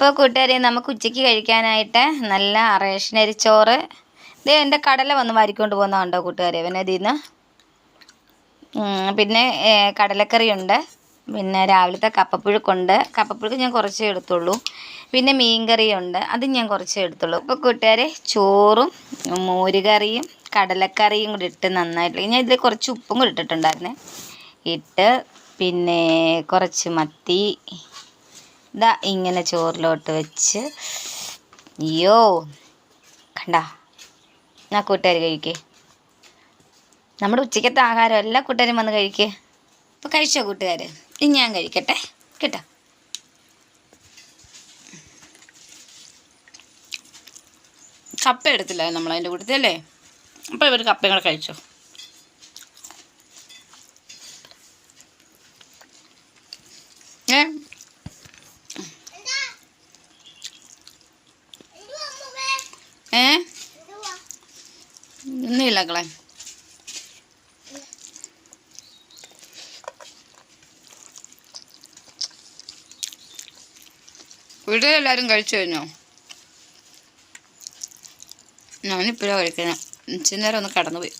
അപ്പോൾ കൂട്ടുകാരെ നമുക്ക് ഉച്ചയ്ക്ക് കഴിക്കാനായിട്ട് നല്ല റേഷനരി ചോറ്. ഇത് എൻ്റെ കടല വന്ന് വാരിക്കൊണ്ട് പോകുന്നതുണ്ടോ കൂട്ടുകാരെ ഇതിൽ നിന്ന്. പിന്നെ കടലക്കറിയുണ്ട്. പിന്നെ രാവിലത്തെ കപ്പപ്പുഴുക്കുണ്ട്. കപ്പപ്പുഴുക്ക് ഞാൻ കുറച്ചേ എടുത്തുള്ളൂ. പിന്നെ മീൻകറിയുണ്ട്, അത് ഞാൻ കുറച്ചേ എടുത്തുള്ളൂ. അപ്പോൾ കൂട്ടുകാരെ ചോറും മോരുകറിയും കടലക്കറിയും കൂടി ഇട്ട് നന്നായിട്ട് ഞാൻ ഇതിൽ കുറച്ച് ഉപ്പും കൂടി ഇട്ടിട്ടുണ്ടായിരുന്നേ. ഇട്ട് പിന്നെ കുറച്ച് മത്തി ഇതാ ഇങ്ങനെ ചോറിലോട്ട് വെച്ച് അയ്യോ കണ്ട ആ കൂട്ടുകാർ കഴിക്കേ. നമ്മുടെ ഉച്ചയ്ക്കത്തെ ആഹാരം എല്ലാ കൂട്ടുകാരും വന്ന് കഴിക്കേ. അപ്പോൾ കഴിച്ചോ കൂട്ടുകാർ? ഇനി ഞാൻ കഴിക്കട്ടെ കേട്ടോ. കപ്പ എടുത്തില്ല നമ്മളതിൻ്റെ കൂട്ടത്തിൽ അല്ലേ. അപ്പോൾ ഇവർ കപ്പയും കൂടെ കഴിച്ചോ. ഒന്നുമില്ല കളെ. വീട്ടിലെല്ലാവരും കഴിച്ചു കഴിഞ്ഞോ? ഞാനിപ്പോഴാണ് കഴിക്കുന്നത്. ഇച്ചിരി നേരം ഒന്ന് കടന്നുപോയി.